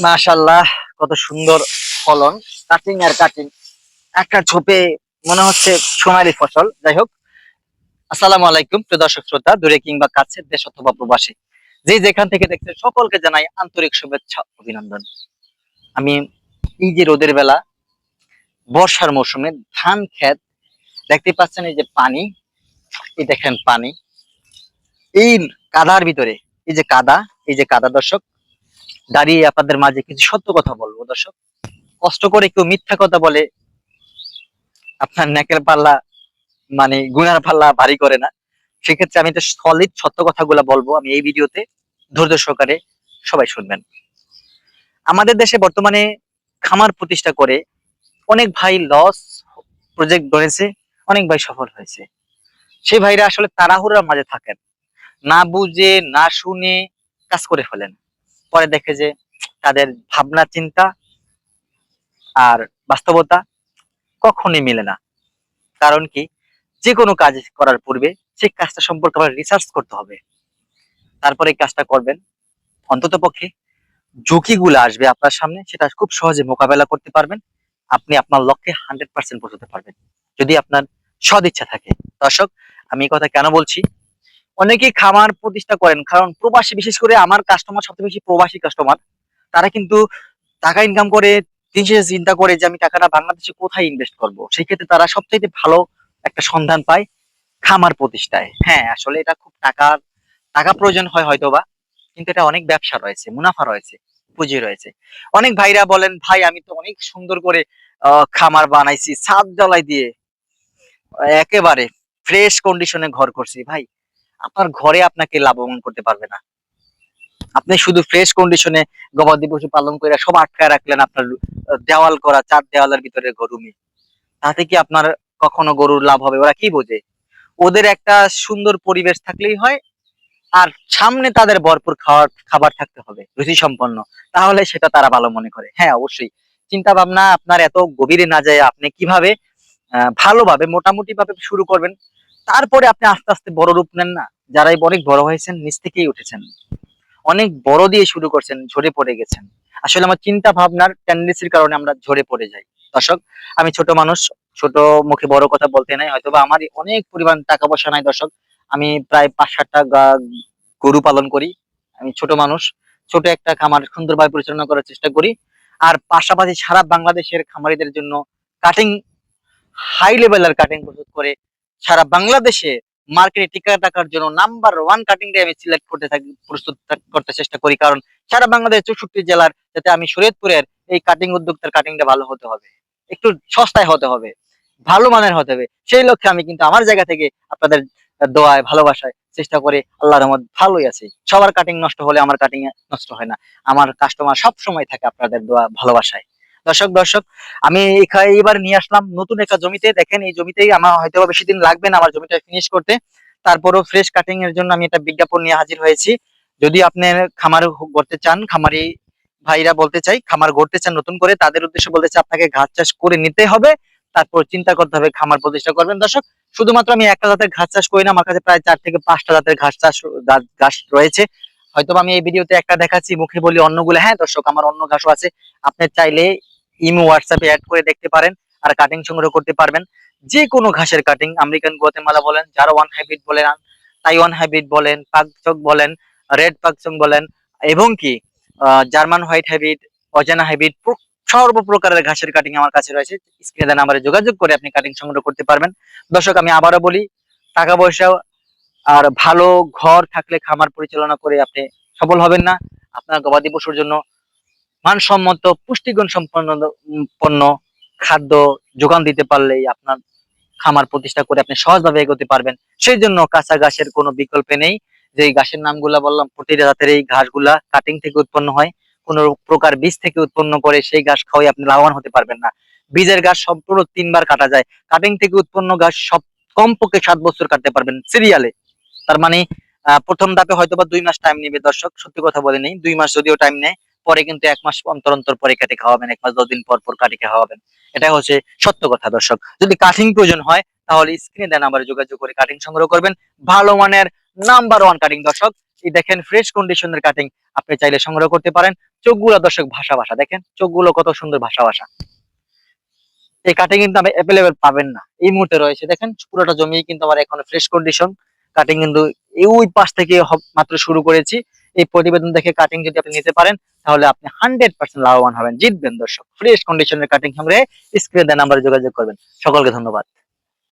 মাশাআল্লাহ, কত সুন্দর ফলন। কাটিং আর কাটিং, একটা ঝোপে মনে হচ্ছে সোনালী ফসল। যাই হোক, আসসালামু আলাইকুম প্রিয় দর্শক শ্রোতা, দূরে কিংবা কাছে, দেশ অথবা প্রবাসী, যে যেখান থেকে দেখছেন সকলকে জানাই আন্তরিক শুভেচ্ছা, অভিনন্দন। আমি এই যে রোদের বেলা, বর্ষার মৌসুমে ধান ক্ষেত দেখতে পাচ্ছেন, এই যে পানি, এই দেখেন পানি, এই কাদার ভিতরে, এই যে কাদা, এই যে কাদা দর্শক, দাঁড়িয়ে আপনাদের মাঝে কিছু সত্য কথা বলবো দর্শক। কষ্ট করে কেউ মিথ্যা কথা বলে আপনার নেকের পাল্লা, মানে গুনার পাল্লা ভারী করে না। সেক্ষেত্রে আমি তো সলিড সত্য কথাগুলো বলবো আমি এই ভিডিওতে, ধৈর্য সহকারে সবাই শুনবেন। আমাদের দেশে বর্তমানে খামার প্রতিষ্ঠা করে অনেক ভাই লস প্রজেক্ট গড়েছে, অনেক ভাই সফল হয়েছে। সেই ভাইরা আসলে তাড়াহুড়োর মাঝে থাকেন, না বুঝে না শুনে কাজ করে ফেলেন। পরে দেখে যে তাদের ভাবনা চিন্তা আর বাস্তবতা কখনোই মিলে না। কারণ কি, যে কোনো কাজ করার পূর্বে সেই কাজটা সম্পর্কে আবার রিসার্চ করতে হবে, তারপরে এই কাজটা করবেন। অন্তত পক্ষে ঝুঁকিগুলো আসবে আপনার সামনে, সেটা খুব সহজে মোকাবেলা করতে পারবেন। আপনি আপনার লক্ষ্যে 100% পৌঁছতে পারবেন, যদি আপনার সদ ইচ্ছা থাকে। দর্শক, আমি এই কথা কেন বলছি, অনেকেই খামার প্রতিষ্ঠা করেন কারণ প্রবাসী, বিশেষ করে আমার কাস্টমার সবচেয়ে বেশি প্রবাসী কাস্টমার। তারা কিন্তু টাকা ইনকাম করে, দিন শেষে চিন্তা করে যে আমি টাকাটা বাংলাদেশে কোথায় ইনভেস্ট করব। সেই ক্ষেত্রে তারা সবচাইতে ভালো একটা সন্ধান পায় খামার প্রতিষ্ঠায়। হ্যাঁ, আসলে এটা খুব টাকা প্রয়োজন হয় হয়তোবা, কিন্তু এটা অনেক ব্যবসা রয়েছে, মুনাফা রয়েছে, পুঁজি রয়েছে। অনেক ভাইরা বলেন, ভাই আমি তো অনেক সুন্দর করে খামার বানাইছি, ছাদ ঢালাই দিয়ে একেবারে ফ্রেশ কন্ডিশনে ঘর করছি। ভাই, আপনার ঘরে আপনাকে লাভবান করতে পারবে না। আপনি শুধু ফ্রেশ কন্ডিশনে গবাদি পশু পালন করে সব আটকায় রাখলেন আপনার দেওয়াল করা চার দেওয়ালের ভিতরে গরুমি, তাতে কি আপনার কখনো গরুর লাভ হবে? ওরা কি বোঝে? ওদের একটা সুন্দর পরিবেশ থাকলেই হয়, আর সামনে তাদের ভরপুর খাবার থাকতে হবে, রুচি সম্পন্ন। তাহলে সেটা তারা ভালো মনে করে। হ্যাঁ, অবশ্যই চিন্তা ভাবনা আপনার এত গভীরে না যায়, আপনি কিভাবে ভালোভাবে মোটামুটি ভাবে শুরু করবেন, তারপরে আপনি আস্তে আস্তে বড় রূপ নেন না। যারাই অনেক বড় হয়েছেন, নিচ থেকেই উঠেছেন, অনেক বড় দিয়ে শুরু করছেন, ঝরে পড়ে গেছেন। আসলে আমার চিন্তা ভাবনার টেন্ডেন্সির কারণে আমরা ঝরে পড়ে যাই। দর্শক, আমি ছোট মানুষ, ছোট মুখে বড় কথা বলতে নাই, হয়তোবা আমার অনেক পরিমাণ টাকা পয়সা নাই দর্শক। আমি প্রায় 5-7টা গরু পালন করি। আমি ছোট মানুষ, ছোট একটা খামার সুন্দরভাবে পরিচালনা করার চেষ্টা করি। আর পাশাপাশি সারা বাংলাদেশের খামারিদের জন্য কাটিং, হাই লেভেলের কাটিং প্রস্তুত করে সারা বাংলাদেশে মার্কেটে টিকে থাকার জন্য নাম্বার 1 কাটিংটাই আমি সিলেক্ট করতে থাকি, প্রস্তুত করতে চেষ্টা করি। কারণ সারা বাংলাদেশ 64 জেলার, যাতে আমি শরীয়তপুরের এই কাটিং উদ্যোক্তার কাটিংটা ভালো হতে হবে, একটু সস্তায় হতে হবে, ভালো মানের হতে হবে। সেই লক্ষ্যে আমি কিন্তু আমার জায়গা থেকে আপনাদের দোয়ায় ভালোবাসায় চেষ্টা করে আল্লাহর রহমত ভালোই আছি। সবার কাটিং নষ্ট হলে আমার কাটিং নষ্ট হয় না। আমার কাস্টমার সব সময় থাকে আপনাদের দোয়া ভালোবাসায়। দর্শক, আমি এবার নিয়ে আসলাম নতুন একটা জমিতে। দেখেন, এই জমিতেই আমার হয়তো বেশি দিন লাগবে না আমার জমিটা ফিনিশ করতে। তারপরও ফ্রেশ কাটিং এর জন্য আমি একটা বিজ্ঞাপন নিয়ে হাজির হয়েছি। যদি আপনি খামার করতে চান, খামারি ভাইরা বলতে চাই, খামার গড়তে চান নতুন করে, তাদের উদ্দেশ্যে বলতে চাই আপনাকে ঘাস চাষ করে নিতে হবে, তারপর চিন্তা করতে হবে খামার প্রতিষ্ঠা করবেন। দর্শক, শুধুমাত্র আমি একটা জাতের ঘাস চাষ করি না, আমার কাছে প্রায় 4 থেকে 5টা জাতের ঘাস রয়েছে। হয়তো আমি এই ভিডিওতে একটা দেখাচ্ছি, মুখে বলি অন্যগুলো। হ্যাঁ দর্শক, আমার অন্য ঘাসও আছে। আপনি চাইলে ইমো হোয়াটসঅ্যাপে অ্যাড করে দেখতে পারেন, আর কাটিং সংগ্রহ করতে পারবেন। যে কোনো ঘাসের কাটিং, আমেরিকান গুয়াতেমালা বলেন, জারোয়ান হাইব্রিড বলেন, তাইওয়ান হাইব্রিড বলেন, পাকচক বলেন, রেড পাকচক বলেন, এবং কি জার্মান হোয়াইট হাইব্রিড, অজানা হাইব্রিড, সর্বপ্রকারের ঘাসের কাটিং আমার কাছে রয়েছে। স্ক্রিনে দেওয়া নাম্বারে যোগাযোগ করে আপনি কাটিং সংগ্রহ করতে পারবেন। দর্শক, আমি আবারও বলি, টাকা পয়সা আর ভালো ঘর থাকলে খামার পরিচালনা করে আপনি সফল হবেন না। আপনার গবাদি পশুর জন্য মানসম্মত পুষ্টিগুণ সম্পন্ন পণ্য খাদ্য যোগান দিতে পারলেই আপনার খামার প্রতিষ্ঠা করে আপনি সহজভাবে এগোতে পারবেন। সেই জন্য কাঁচা ঘাসের কোনো বিকল্প নেই। যে ঘাসের নামগুলা বললাম, প্রতিটা জাতের এই ঘাসগুলা কাটিং থেকে উৎপন্ন হয়, কোন প্রকার বীজ থেকে উৎপন্ন করে সেই ঘাস খাওয়াই আপনি লাভবান হতে পারবেন না। বীজের ঘাস সম্পূর্ণ 3বার কাটা যায়, কাটিং থেকে উৎপন্ন ঘাস সব কমপক্ষে 7 বছর কাটতে পারবেন সিরিয়ালে। তার মানে প্রথম ধাপে হয়তোবা 2 মাস টাইম নিবে। দর্শক, সত্যি কথা বলে নেই, 2 মাস যদিও টাইম নেয়, পরে কিন্তু 1 মাস অন্তর অন্তর পরে কাটে খাওয়াবেন, 1 মাস 10 দিন পর পর কাটে খাওয়াবেন। এটা হচ্ছে সত্য কথা। দর্শক, যদি কাটিং প্রয়োজন হয় তাহলে স্ক্রিনে দেন নাম্বারে যোগাযোগ করে কাটিং সংগ্রহ করবেন। ভালো মানের নাম্বার 1 কাটিং দর্শক, এই দেখেন ফ্রেশ কন্ডিশনের কাটিং আপনি চাইলে সংগ্রহ করতে পারেন। চোখগুলো দর্শক ভাষা ভাষা দেখেন, চোখগুলো কত সুন্দর ভাষা ভাষা। এই কাটিং কিন্তু আপনি অ্যাভেলেবেল পাবেন না, এই মুহূর্তে রয়েছে দেখেন পুরোটা জমি কিন্তু আমার এখন ফ্রেশ কন্ডিশন। কাটিং কিন্তু এই ওই পাশ থেকে মাত্র শুরু করেছি। এই প্রতিবেদন দেখে কাটিং যদি আপনি নিতে পারেন তাহলে আপনি 100% লাভবান হবেন, জিতবেন দর্শক। ফ্রেশ কন্ডিশনের কাটিং সংগ্রহে স্ক্রিনে দেওয়া নাম্বারে যোগাযোগ করবেন। সকলকে ধন্যবাদ।